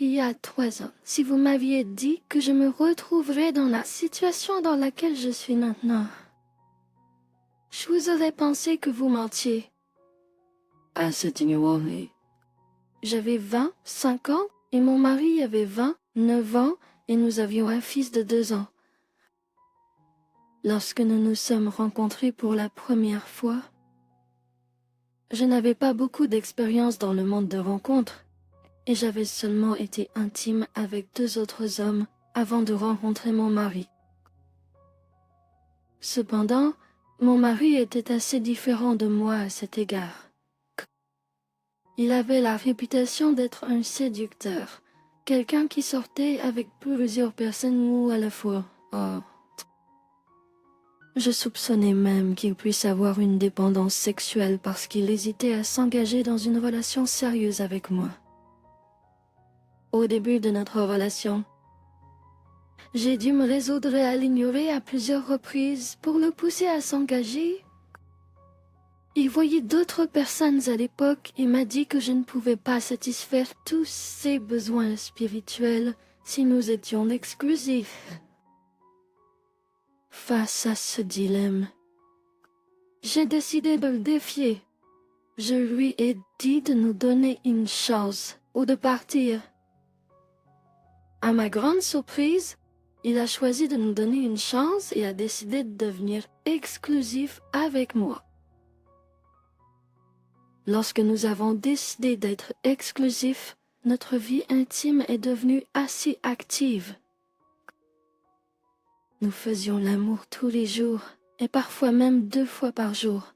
Il y a 3 ans, si vous m'aviez dit que je me retrouverais dans la situation dans laquelle je suis maintenant, je vous aurais pensé que vous mentiez. J'avais 25 ans et mon mari avait 29 ans et nous avions un fils de 2 ans. Lorsque nous nous sommes rencontrés pour la première fois, je n'avais pas beaucoup d'expérience dans le monde de rencontres et j'avais seulement été intime avec 2 autres hommes avant de rencontrer mon mari. Cependant, mon mari était assez différent de moi à cet égard. Il avait la réputation d'être un séducteur, quelqu'un qui sortait avec plusieurs personnes à la fois. Je soupçonnais même qu'il puisse avoir une dépendance sexuelle parce qu'il hésitait à s'engager dans une relation sérieuse avec moi. Au début de notre relation, j'ai dû me résoudre à l'ignorer à plusieurs reprises pour le pousser à s'engager. Il voyait d'autres personnes à l'époque et m'a dit que je ne pouvais pas satisfaire tous ses besoins spirituels si nous étions exclusifs. Face à ce dilemme, j'ai décidé de le défier. Je lui ai dit de nous donner une chance ou de partir. À ma grande surprise, il a choisi de nous donner une chance et a décidé de devenir exclusif avec moi. Lorsque nous avons décidé d'être exclusifs, notre vie intime est devenue assez active. Nous faisions l'amour tous les jours et parfois même 2 fois par jour.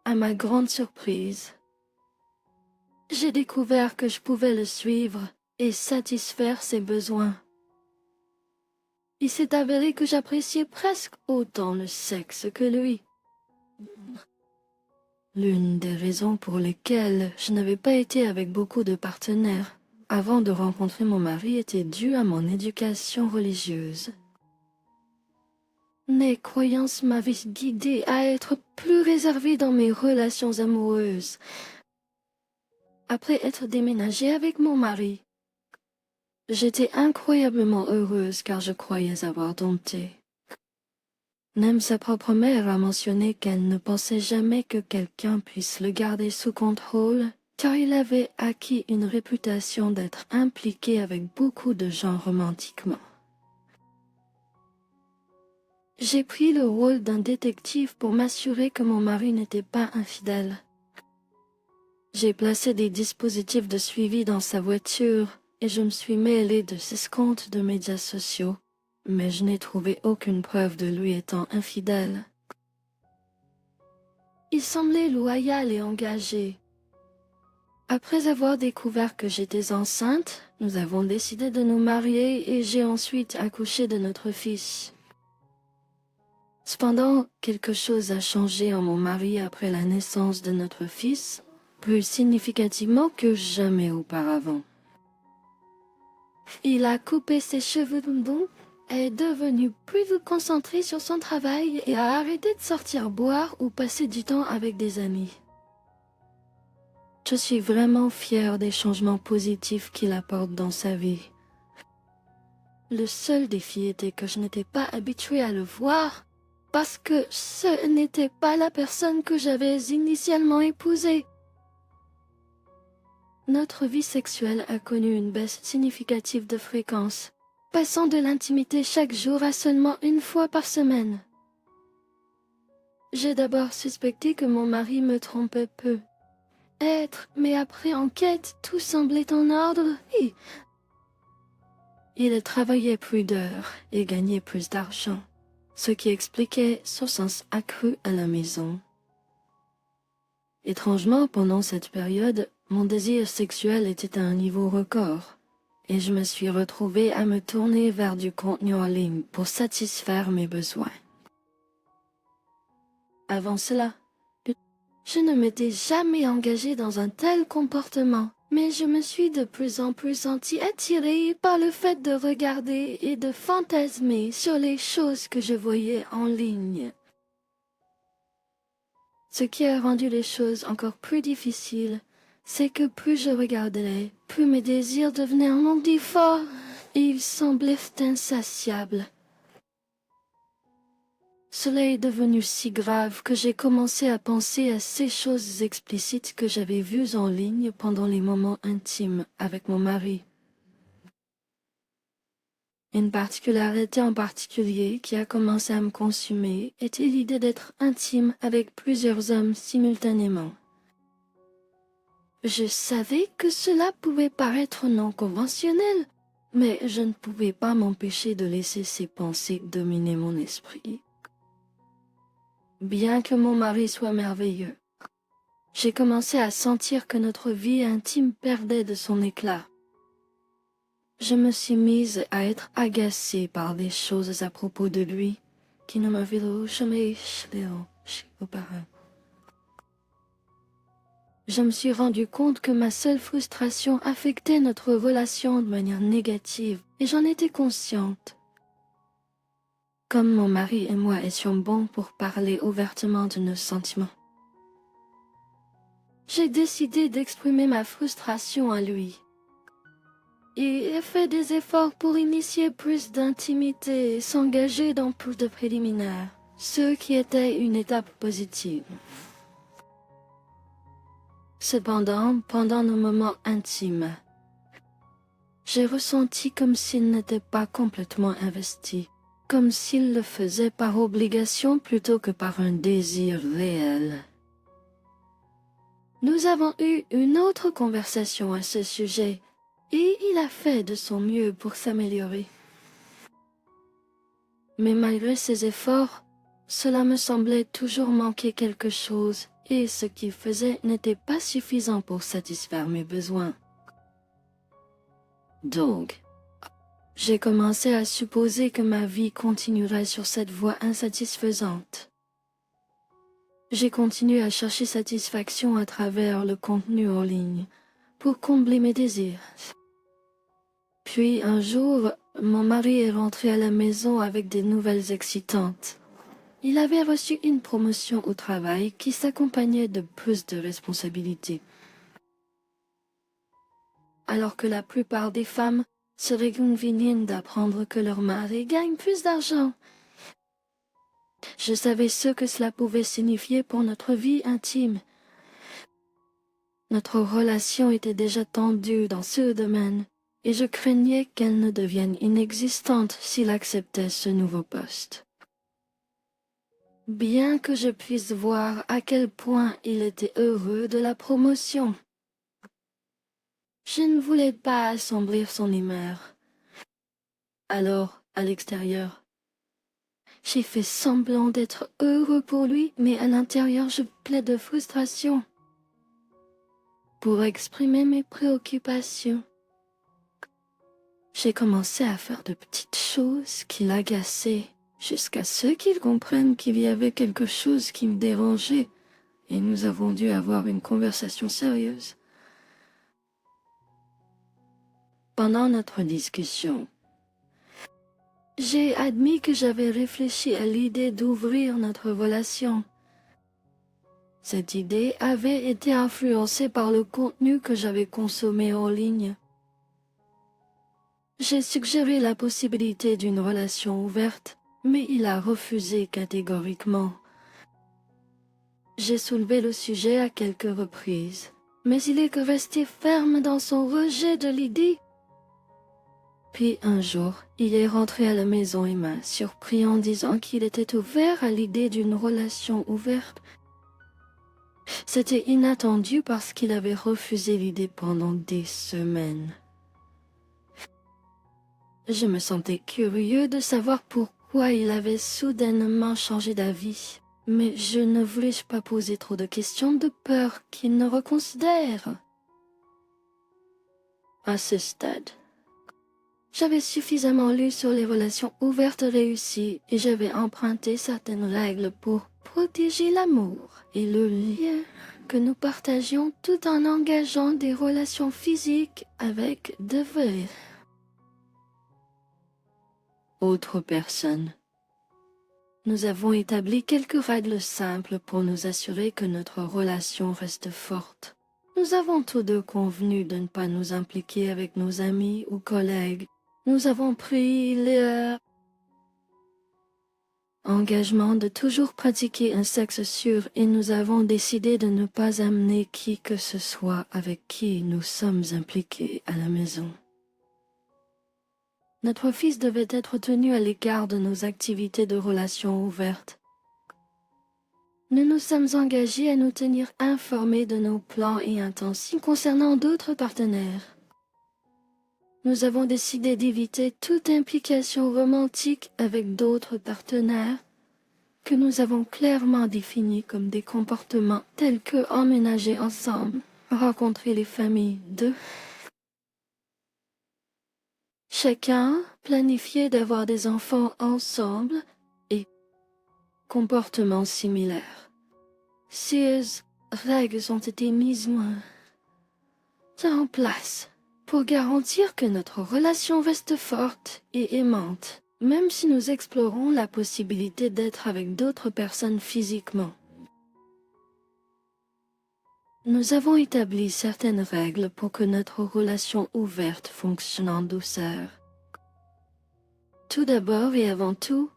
À ma grande surprise, j'ai découvert que je pouvais le suivre et satisfaire ses besoins. Il s'est avéré que j'appréciais presque autant le sexe que lui. L'une des raisons pour lesquelles je n'avais pas été avec beaucoup de partenaires avant de rencontrer mon mari était due à mon éducation religieuse. Mes croyances m'avaient guidée à être plus réservée dans mes relations amoureuses. Après être déménagée avec mon mari, j'étais incroyablement heureuse car je croyais avoir dompté. Même sa propre mère a mentionné qu'elle ne pensait jamais que quelqu'un puisse le garder sous contrôle, car il avait acquis une réputation d'être impliqué avec beaucoup de gens romantiquement. J'ai pris le rôle d'un détective pour m'assurer que mon mari n'était pas infidèle. J'ai placé des dispositifs de suivi dans sa voiture et je me suis mêlée de ses comptes de médias sociaux. Mais je n'ai trouvé aucune preuve de lui étant infidèle. Il semblait loyal et engagé. Après avoir découvert que j'étais enceinte, nous avons décidé de nous marier et j'ai ensuite accouché de notre fils. Cependant, quelque chose a changé en mon mari après la naissance de notre fils, plus significativement que jamais auparavant. Il a coupé ses cheveux blonds, est devenu plus concentré sur son travail et a arrêté de sortir boire ou passer du temps avec des amis. Je suis vraiment fière des changements positifs qu'il apporte dans sa vie. Le seul défi était que je n'étais pas habituée à le voir parce que ce n'était pas la personne que j'avais initialement épousée. Notre vie sexuelle a connu une baisse significative de fréquence, passant de l'intimité chaque jour à seulement 1 fois par semaine. J'ai d'abord suspecté que mon mari me trompait peu. Mais après enquête, tout semblait en ordre et... Il travaillait plus d'heures et gagnait plus d'argent, ce qui expliquait son sens accru à la maison. Étrangement, pendant cette période, mon désir sexuel était à un niveau record, et je me suis retrouvée à me tourner vers du contenu en ligne pour satisfaire mes besoins. Avant cela, je ne m'étais jamais engagée dans un tel comportement, mais je me suis de plus en plus sentie attirée par le fait de regarder et de fantasmer sur les choses que je voyais en ligne. Ce qui a rendu les choses encore plus difficiles, c'est que plus je regardais, plus mes désirs devenaient un maudit forts, et ils semblaient insatiables. Cela est devenu si grave que j'ai commencé à penser à ces choses explicites que j'avais vues en ligne pendant les moments intimes avec mon mari. Une particularité en particulier qui a commencé à me consumer était l'idée d'être intime avec plusieurs hommes simultanément. Je savais que cela pouvait paraître non conventionnel, mais je ne pouvais pas m'empêcher de laisser ces pensées dominer mon esprit. Bien que mon mari soit merveilleux, j'ai commencé à sentir que notre vie intime perdait de son éclat. Je me suis mise à être agacée par des choses à propos de lui qui ne m'avaient jamais échappé auparavant. Je me suis rendu compte que ma seule frustration affectait notre relation de manière négative et j'en étais consciente. Comme mon mari et moi étions bons pour parler ouvertement de nos sentiments, j'ai décidé d'exprimer ma frustration à lui. Et ai fait des efforts pour initier plus d'intimité et s'engager dans plus de préliminaires, ce qui était une étape positive. Cependant, pendant nos moments intimes, j'ai ressenti comme s'il n'était pas complètement investi, comme s'il le faisait par obligation plutôt que par un désir réel. Nous avons eu une autre conversation à ce sujet, et il a fait de son mieux pour s'améliorer. Mais malgré ses efforts, cela me semblait toujours manquer quelque chose, et ce qu'il faisait n'était pas suffisant pour satisfaire mes besoins. Donc, j'ai commencé à supposer que ma vie continuerait sur cette voie insatisfaisante. J'ai continué à chercher satisfaction à travers le contenu en ligne, pour combler mes désirs. Puis un jour, mon mari est rentré à la maison avec des nouvelles excitantes. Il avait reçu une promotion au travail qui s'accompagnait de plus de responsabilités. Alors que la plupart des femmes se réjouissent d'apprendre que leur mari gagne plus d'argent. Je savais ce que cela pouvait signifier pour notre vie intime. Notre relation était déjà tendue dans ce domaine, et je craignais qu'elle ne devienne inexistante s'il acceptait ce nouveau poste. Bien que je puisse voir à quel point il était heureux de la promotion, je ne voulais pas assombrir son humeur. Alors, à l'extérieur, j'ai fait semblant d'être heureux pour lui, mais à l'intérieur je plais de frustration. Pour exprimer mes préoccupations, j'ai commencé à faire de petites choses qui l'agaçaient, jusqu'à ce qu'il comprenne qu'il y avait quelque chose qui me dérangeait, et nous avons dû avoir une conversation sérieuse. Pendant notre discussion, j'ai admis que j'avais réfléchi à l'idée d'ouvrir notre relation. Cette idée avait été influencée par le contenu que j'avais consommé en ligne. J'ai suggéré la possibilité d'une relation ouverte, mais il a refusé catégoriquement. J'ai soulevé le sujet à quelques reprises, mais il est resté ferme dans son rejet de l'idée. Puis un jour, il est rentré à la maison et m'a surpris en disant qu'il était ouvert à l'idée d'une relation ouverte. C'était inattendu parce qu'il avait refusé l'idée pendant des semaines. Je me sentais curieux de savoir pourquoi il avait soudainement changé d'avis, mais je ne voulais pas poser trop de questions de peur qu'il ne reconsidère. À ce stade, j'avais suffisamment lu sur les relations ouvertes réussies et j'avais emprunté certaines règles pour protéger l'amour et le lien que nous partagions tout en engageant des relations physiques avec de vraies autres personnes. Nous avons établi quelques règles simples pour nous assurer que notre relation reste forte. Nous avons tous deux convenu de ne pas nous impliquer avec nos amis ou collègues. Nous avons pris engagement de toujours pratiquer un sexe sûr et nous avons décidé de ne pas amener qui que ce soit avec qui nous sommes impliqués à la maison. Notre fils devait être tenu à l'écart de nos activités de relations ouvertes. Nous nous sommes engagés à nous tenir informés de nos plans et intentions concernant d'autres partenaires. Nous avons décidé d'éviter toute implication romantique avec d'autres partenaires que nous avons clairement définis comme des comportements tels que emménager ensemble, rencontrer les familles de chacun, planifier d'avoir des enfants ensemble et comportements similaires. Ces règles ont été mises en place pour garantir que notre relation reste forte et aimante, même si nous explorons la possibilité d'être avec d'autres personnes physiquement. Nous avons établi certaines règles pour que notre relation ouverte fonctionne en douceur. Tout d'abord et avant tout,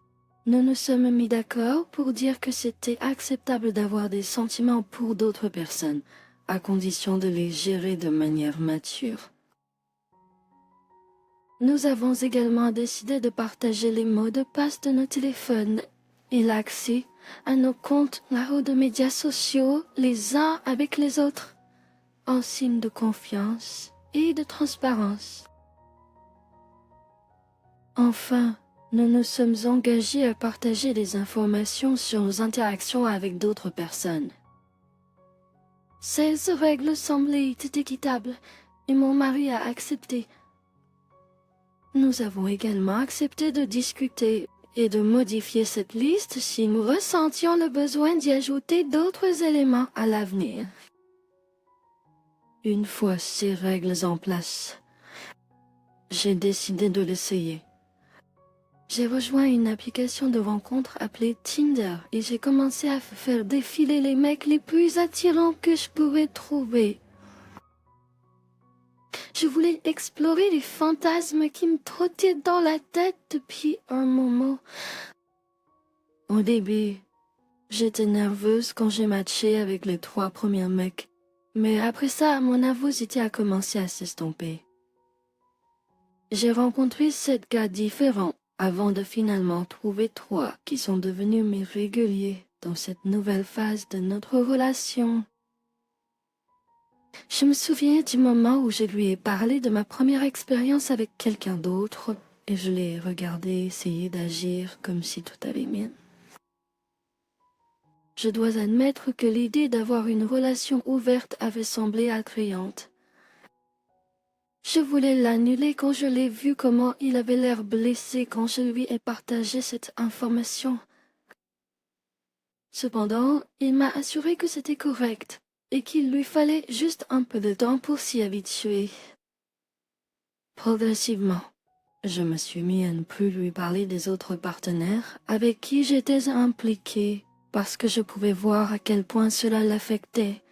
nous nous sommes mis d'accord pour dire que c'était acceptable d'avoir des sentiments pour d'autres personnes, à condition de les gérer de manière mature. Nous avons également décidé de partager les mots de passe de nos téléphones et l'accès à nos comptes de médias sociaux les uns avec les autres, en signe de confiance et de transparence. Enfin, nous nous sommes engagés à partager des informations sur nos interactions avec d'autres personnes. Ces règles semblaient équitables et mon mari a accepté. Nous avons également accepté de discuter et de modifier cette liste si nous ressentions le besoin d'y ajouter d'autres éléments à l'avenir. Une fois ces règles en place, j'ai décidé de l'essayer. J'ai rejoint une application de rencontre appelée Tinder et j'ai commencé à faire défiler les mecs les plus attirants que je pouvais trouver. Je voulais explorer les fantasmes qui me trottaient dans la tête depuis un moment. Au début, j'étais nerveuse quand j'ai matché avec les 3 premiers mecs, mais après ça, mon nervosité a commencé à s'estomper. J'ai rencontré 7 gars différents avant de finalement trouver 3 qui sont devenus mes réguliers dans cette nouvelle phase de notre relation. Je me souviens du moment où je lui ai parlé de ma première expérience avec quelqu'un d'autre et je l'ai regardé essayer d'agir comme si tout allait bien. Je dois admettre que l'idée d'avoir une relation ouverte avait semblé attrayante. Je voulais l'annuler quand je l'ai vu comment il avait l'air blessé quand je lui ai partagé cette information. Cependant, il m'a assuré que c'était correct et qu'il lui fallait juste un peu de temps pour s'y habituer. Progressivement, je me suis mis à ne plus lui parler des autres partenaires avec qui j'étais impliquée parce que je pouvais voir à quel point cela l'affectait.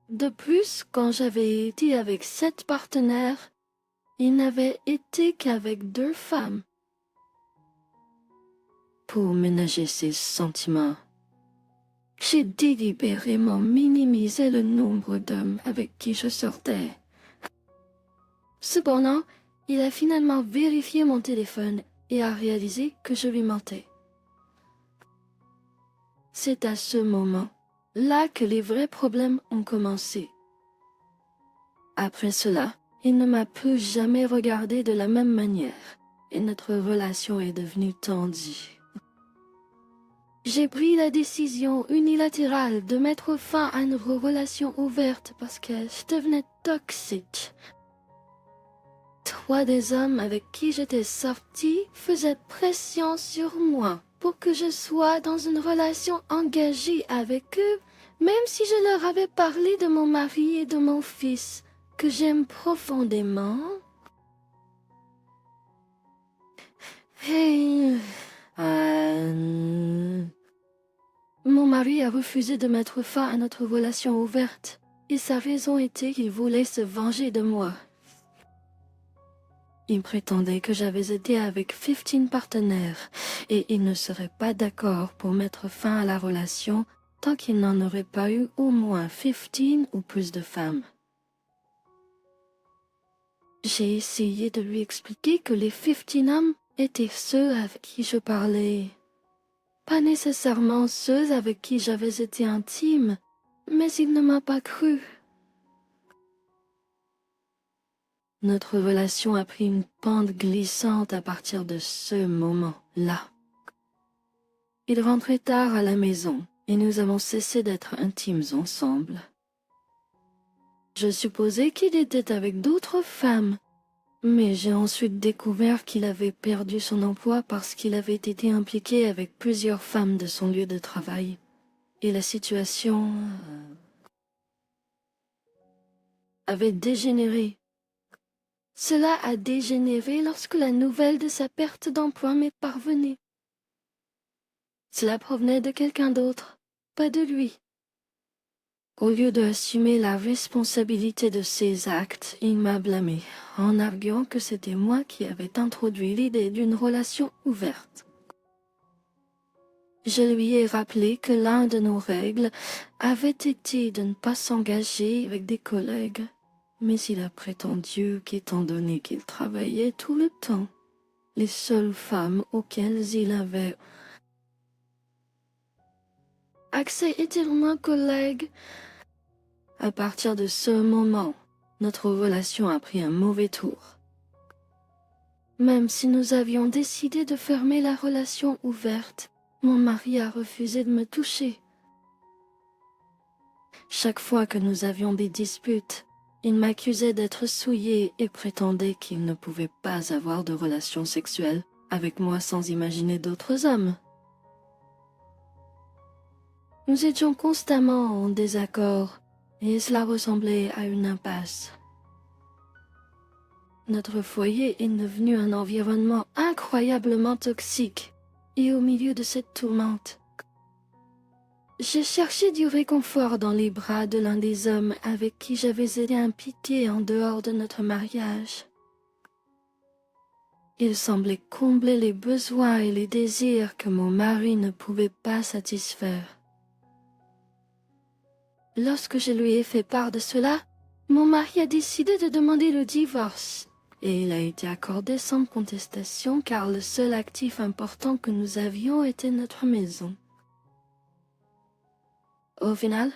De plus, quand j'avais été avec 7 partenaires, il n'avait été qu'avec 2 femmes. Pour ménager ses sentiments, j'ai délibérément minimisé le nombre d'hommes avec qui je sortais. Cependant, il a finalement vérifié mon téléphone et a réalisé que je lui mentais. C'est à ce moment-là que les vrais problèmes ont commencé. Après cela, il ne m'a plus jamais regardé de la même manière et notre relation est devenue tendue. J'ai pris la décision unilatérale de mettre fin à une relation ouverte parce que je devenais toxique. 3 des hommes avec qui j'étais sortie faisaient pression sur moi pour que je sois dans une relation engagée avec eux, même si je leur avais parlé de mon mari et de mon fils, que j'aime profondément. Et Mon mari a refusé de mettre fin à notre relation ouverte, et sa raison était qu'il voulait se venger de moi. Il prétendait que j'avais été avec 15 partenaires, et il ne serait pas d'accord pour mettre fin à la relation tant qu'il n'en aurait pas eu au moins 15 ou plus de femmes. J'ai essayé de lui expliquer que les 15 hommes étaient ceux avec qui je parlais. Pas nécessairement ceux avec qui j'avais été intime, mais il ne m'a pas cru. Notre relation a pris une pente glissante à partir de ce moment-là. Il rentrait tard à la maison et nous avons cessé d'être intimes ensemble. Je supposais qu'il était avec d'autres femmes, mais j'ai ensuite découvert qu'il avait perdu son emploi parce qu'il avait été impliqué avec plusieurs femmes de son lieu de travail. Et la situation avait dégénéré. Cela a dégénéré lorsque la nouvelle de sa perte d'emploi m'est parvenue. Cela provenait de quelqu'un d'autre, pas de lui. Au lieu d'assumer la responsabilité de ses actes, il m'a blâmé, en arguant que c'était moi qui avais introduit l'idée d'une relation ouverte. Je lui ai rappelé que l'un de nos règles avait été de ne pas s'engager avec des collègues, mais il a prétendu qu'étant donné qu'il travaillait tout le temps, les seules femmes auxquelles il avait accès étaient moins collègues. À partir de ce moment, notre relation a pris un mauvais tour. Même si nous avions décidé de fermer la relation ouverte, mon mari a refusé de me toucher. Chaque fois que nous avions des disputes, il m'accusait d'être souillée et prétendait qu'il ne pouvait pas avoir de relations sexuelles avec moi sans imaginer d'autres hommes. Nous étions constamment en désaccord et cela ressemblait à une impasse. Notre foyer est devenu un environnement incroyablement toxique, et au milieu de cette tourmente, j'ai cherché du réconfort dans les bras de l'un des hommes avec qui j'avais été impliquée en dehors de notre mariage. Il semblait combler les besoins et les désirs que mon mari ne pouvait pas satisfaire. Lorsque je lui ai fait part de cela, mon mari a décidé de demander le divorce. Et il a été accordé sans contestation car le seul actif important que nous avions était notre maison. Au final,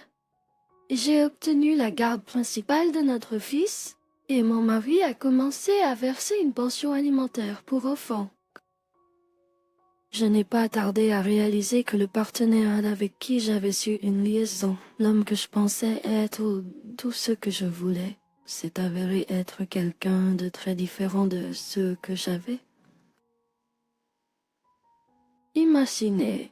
j'ai obtenu la garde principale de notre fils et mon mari a commencé à verser une pension alimentaire pour enfants. Je n'ai pas tardé à réaliser que le partenaire avec qui j'avais eu une liaison, l'homme que je pensais être tout ce que je voulais, s'est avéré être quelqu'un de très différent de ceux que j'avais. Imaginez,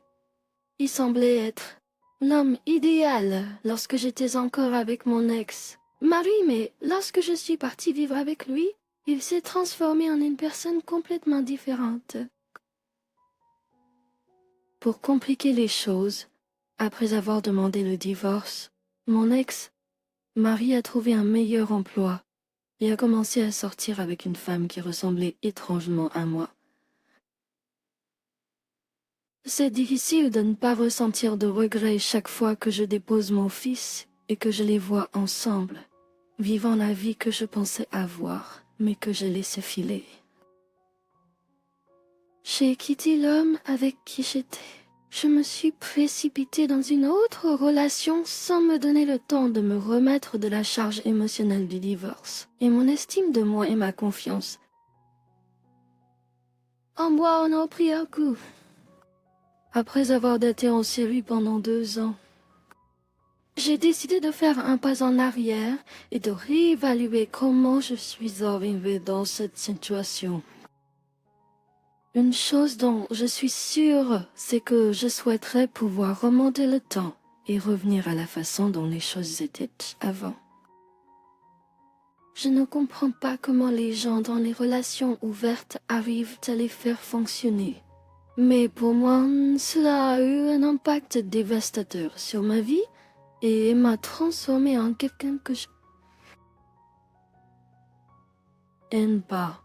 il semblait être l'homme idéal lorsque j'étais encore avec mon ex-mari, mais lorsque je suis partie vivre avec lui, il s'est transformé en une personne complètement différente. Pour compliquer les choses, après avoir demandé le divorce, mon ex-mari a trouvé un meilleur emploi et a commencé à sortir avec une femme qui ressemblait étrangement à moi. C'est difficile de ne pas ressentir de regret chaque fois que je dépose mon fils et que je les vois ensemble, vivant la vie que je pensais avoir, mais que j'ai laissé filer. J'ai quitté l'homme avec qui j'étais. Je me suis précipitée dans une autre relation sans me donner le temps de me remettre de la charge émotionnelle du divorce. Et mon estime de moi et ma confiance en moi en ont pris un coup. Après avoir été en série pendant 2 ans, j'ai décidé de faire un pas en arrière et de réévaluer comment je suis arrivée dans cette situation. Une chose dont je suis sûre, c'est que je souhaiterais pouvoir remonter le temps et revenir à la façon dont les choses étaient avant. Je ne comprends pas comment les gens dans les relations ouvertes arrivent à les faire fonctionner. Mais pour moi, cela a eu un impact dévastateur sur ma vie et m'a transformé en quelqu'un que je n'aime pas.